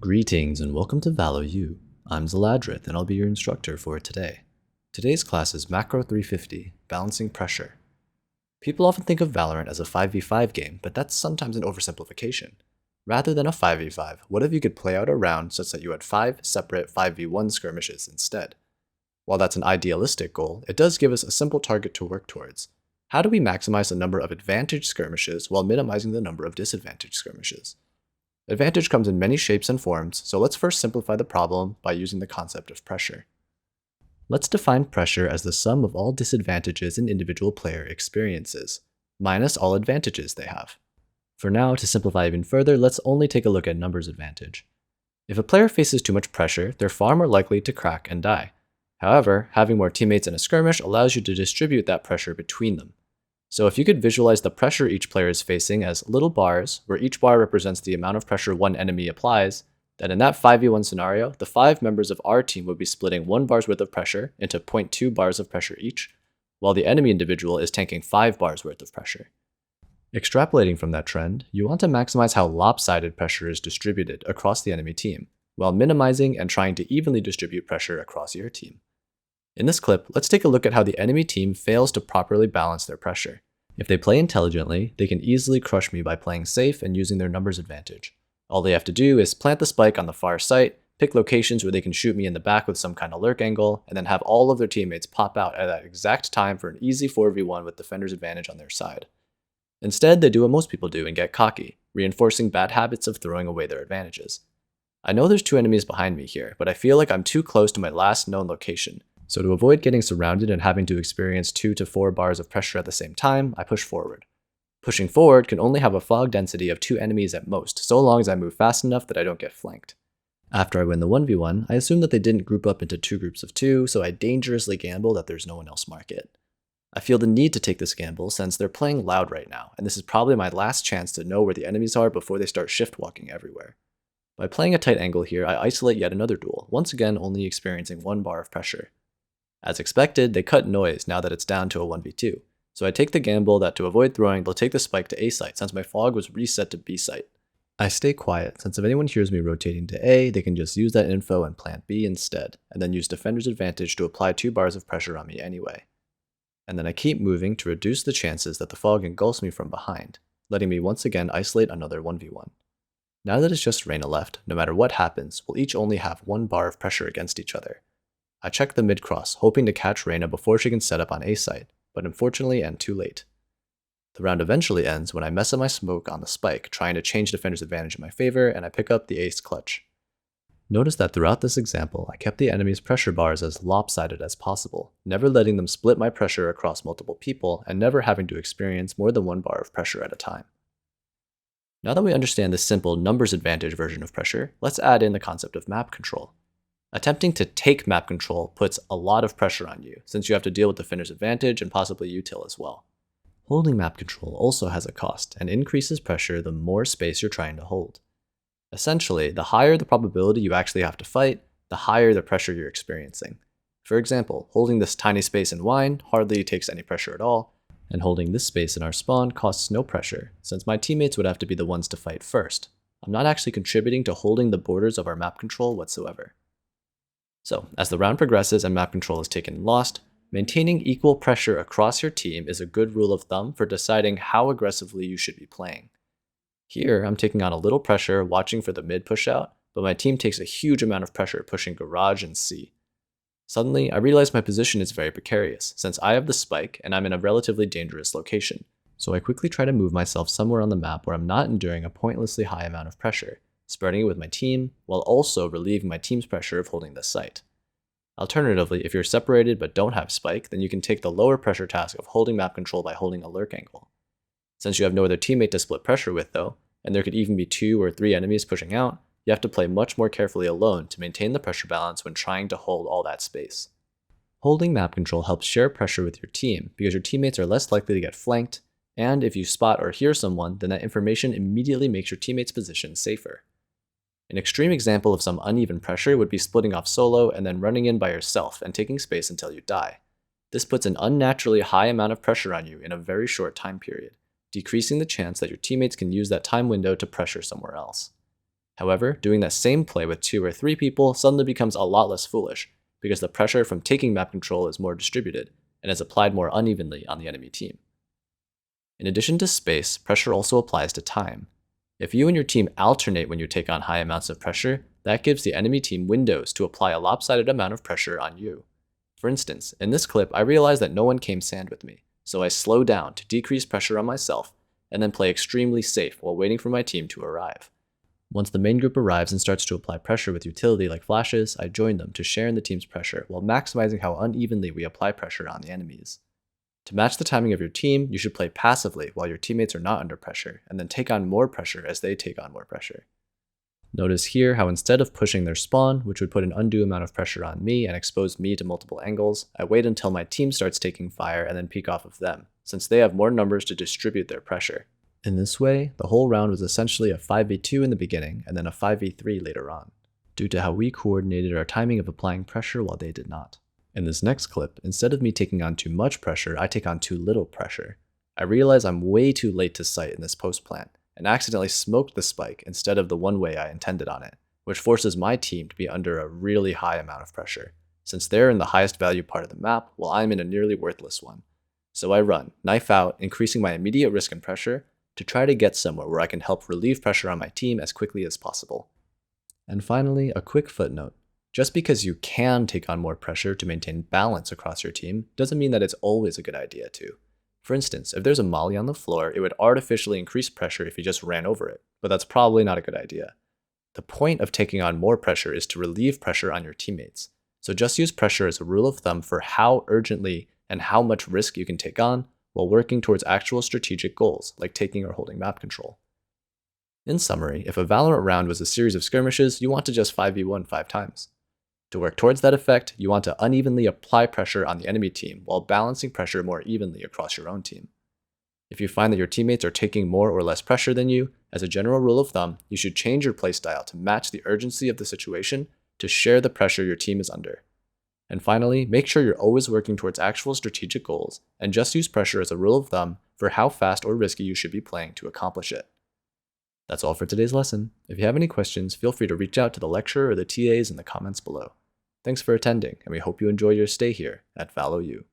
Greetings and welcome to ValoU. I'm Zaladrith and I'll be your instructor for today. Today's class is Macro 350, Balancing Pressure. People often think of Valorant as a 5v5 game, but that's sometimes an oversimplification. Rather than a 5v5, what if you could play out a round such that you had 5 separate 5v1 skirmishes instead? While that's an idealistic goal, it does give us a simple target to work towards. How do we maximize the number of advantage skirmishes while minimizing the number of disadvantage skirmishes? Advantage comes in many shapes and forms, so let's first simplify the problem by using the concept of pressure. Let's define pressure as the sum of all disadvantages an individual player experiences, minus all advantages they have. For now, to simplify even further, let's only take a look at numbers advantage. If a player faces too much pressure, they're far more likely to crack and die. However, having more teammates in a skirmish allows you to distribute that pressure between them. So if you could visualize the pressure each player is facing as little bars, where each bar represents the amount of pressure one enemy applies, then in that 5v1 scenario, the 5 members of our team would be splitting 1 bar's worth of pressure into 0.2 bars of pressure each, while the enemy individual is tanking 5 bars worth of pressure. Extrapolating from that trend, you want to maximize how lopsided pressure is distributed across the enemy team, while minimizing and trying to evenly distribute pressure across your team. In this clip, let's take a look at how the enemy team fails to properly balance their pressure. If they play intelligently, they can easily crush me by playing safe and using their numbers advantage. All they have to do is plant the spike on the far site, pick locations where they can shoot me in the back with some kind of lurk angle, and then have all of their teammates pop out at that exact time for an easy 4v1 with defender's advantage on their side. Instead, they do what most people do and get cocky, reinforcing bad habits of throwing away their advantages. I know there's 2 enemies behind me here, but I feel like I'm too close to my last known location. So to avoid getting surrounded and having to experience 2 to 4 bars of pressure at the same time, I push forward. Pushing forward can only have a fog density of 2 enemies at most, so long as I move fast enough that I don't get flanked. After I win the 1v1, I assume that they didn't group up into 2 groups of 2, so I dangerously gamble that there's no one else market. I feel the need to take this gamble since they're playing loud right now, and this is probably my last chance to know where the enemies are before they start shift walking everywhere. By playing a tight angle here, I isolate yet another duel, once again only experiencing 1 bar of pressure. As expected, they cut noise now that it's down to a 1v2, so I take the gamble that to avoid throwing, they'll take the spike to A site since my fog was reset to B site. I stay quiet since if anyone hears me rotating to A, they can just use that info and plant B instead, and then use defender's advantage to apply 2 bars of pressure on me anyway. And then I keep moving to reduce the chances that the fog engulfs me from behind, letting me once again isolate another 1v1. Now that it's just Reyna left, no matter what happens, we'll each only have 1 bar of pressure against each other. I check the mid-cross, hoping to catch Reyna before she can set up on A site, but unfortunately end too late. The round eventually ends when I mess up my smoke on the spike, trying to change defender's advantage in my favor, and I pick up the ace clutch. Notice that throughout this example, I kept the enemy's pressure bars as lopsided as possible, never letting them split my pressure across multiple people, and never having to experience more than 1 bar of pressure at a time. Now that we understand the simple numbers advantage version of pressure, let's add in the concept of map control. Attempting to take map control puts a lot of pressure on you, since you have to deal with defender's advantage and possibly util as well. Holding map control also has a cost, and increases pressure the more space you're trying to hold. Essentially, the higher the probability you actually have to fight, the higher the pressure you're experiencing. For example, holding this tiny space in wine hardly takes any pressure at all, and holding this space in our spawn costs no pressure, since my teammates would have to be the ones to fight first. I'm not actually contributing to holding the borders of our map control whatsoever. So, as the round progresses and map control is taken and lost, maintaining equal pressure across your team is a good rule of thumb for deciding how aggressively you should be playing. Here, I'm taking on a little pressure watching for the mid push out, but my team takes a huge amount of pressure pushing garage and C. Suddenly, I realize my position is very precarious, since I have the spike and I'm in a relatively dangerous location, so I quickly try to move myself somewhere on the map where I'm not enduring a pointlessly high amount of pressure, spreading it with my team, while also relieving my team's pressure of holding the site. Alternatively, if you're separated but don't have spike, then you can take the lower pressure task of holding map control by holding a lurk angle. Since you have no other teammate to split pressure with though, and there could even be 2 or 3 enemies pushing out, you have to play much more carefully alone to maintain the pressure balance when trying to hold all that space. Holding map control helps share pressure with your team because your teammates are less likely to get flanked, and if you spot or hear someone, then that information immediately makes your teammate's position safer. An extreme example of some uneven pressure would be splitting off solo and then running in by yourself and taking space until you die. This puts an unnaturally high amount of pressure on you in a very short time period, decreasing the chance that your teammates can use that time window to pressure somewhere else. However, doing that same play with 2 or 3 people suddenly becomes a lot less foolish, because the pressure from taking map control is more distributed and is applied more unevenly on the enemy team. In addition to space, pressure also applies to time. If you and your team alternate when you take on high amounts of pressure, that gives the enemy team windows to apply a lopsided amount of pressure on you. For instance, in this clip, I realized that no one came sand with me, so I slow down to decrease pressure on myself and then play extremely safe while waiting for my team to arrive. Once the main group arrives and starts to apply pressure with utility like flashes, I join them to share in the team's pressure while maximizing how unevenly we apply pressure on the enemies. To match the timing of your team, you should play passively while your teammates are not under pressure, and then take on more pressure as they take on more pressure. Notice here how instead of pushing their spawn, which would put an undue amount of pressure on me and expose me to multiple angles, I wait until my team starts taking fire and then peek off of them, since they have more numbers to distribute their pressure. In this way, the whole round was essentially a 5v2 in the beginning and then a 5v3 later on, due to how we coordinated our timing of applying pressure while they did not. In this next clip, instead of me taking on too much pressure, I take on too little pressure. I realize I'm way too late to sight in this post plant, and accidentally smoked the spike instead of the one way I intended on it, which forces my team to be under a really high amount of pressure, since they're in the highest value part of the map while I'm in a nearly worthless one. So I run, knife out, increasing my immediate risk and pressure to try to get somewhere where I can help relieve pressure on my team as quickly as possible. And finally, a quick footnote. Just because you can take on more pressure to maintain balance across your team doesn't mean that it's always a good idea to. For instance, if there's a molly on the floor, it would artificially increase pressure if you just ran over it, but that's probably not a good idea. The point of taking on more pressure is to relieve pressure on your teammates, so just use pressure as a rule of thumb for how urgently and how much risk you can take on while working towards actual strategic goals, like taking or holding map control. In summary, if a Valorant round was a series of skirmishes, you want to just 5v1 5 times. To work towards that effect, you want to unevenly apply pressure on the enemy team while balancing pressure more evenly across your own team. If you find that your teammates are taking more or less pressure than you, as a general rule of thumb, you should change your playstyle to match the urgency of the situation to share the pressure your team is under. And finally, make sure you're always working towards actual strategic goals, and just use pressure as a rule of thumb for how fast or risky you should be playing to accomplish it. That's all for today's lesson. If you have any questions, feel free to reach out to the lecturer or the TAs in the comments below. Thanks for attending, and we hope you enjoy your stay here at ValoU.